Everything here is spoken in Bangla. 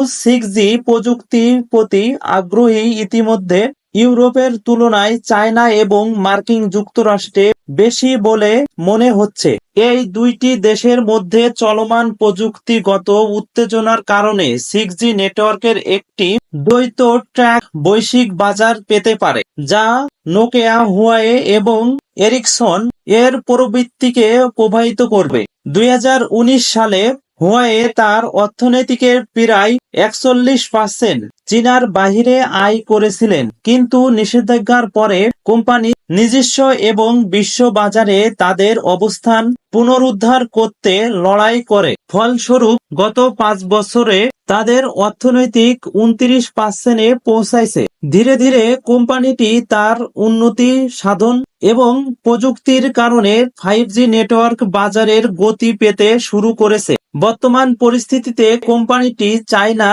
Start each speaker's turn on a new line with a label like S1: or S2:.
S1: 6G প্রযুক্তির প্রতি আগ্রহী ইতিমধ্যে ইউরোপের তুলনায় চায়না এবং মার্কিন যুক্তরাষ্ট্রে বেশি বলে মনে হচ্ছে। এই দুইটি দেশের মধ্যে চলমান প্রযুক্তিগত উত্তেজনার কারণে 6G নেটওয়ার্কের একটি দ্বৈত ট্র্যাক বৈশ্বিক বাজার পেতে পারে, যা নোকিয়া, হুয়াওয়ে এবং এরিকসন এর প্রবৃদ্ধিকে প্রভাবিত করবে। 2019 সালে হুয়াওয়ে তার অর্থনীতিকে প্রায় 41% চীনার বাহিরে আয় করেছিলেন, কিন্তু নিষেধাজ্ঞার পরে কোম্পানি নিজস্ব এবং বিশ্ব বাজারে তাদের অবস্থান পুনরুদ্ধার করতে লড়াই করে। ফলস্বরূপ গত 5 বছরে তাদের অর্থনৈতিক 29%-এ পৌঁছাইছে। ধীরে ধীরে কোম্পানিটি তার উন্নতি সাধন এবং প্রযুক্তির কারণে 5G নেটওয়ার্ক বাজারের গতি পেতে শুরু করেছে। বর্তমান পরিস্থিতিতে কোম্পানিটি চায়না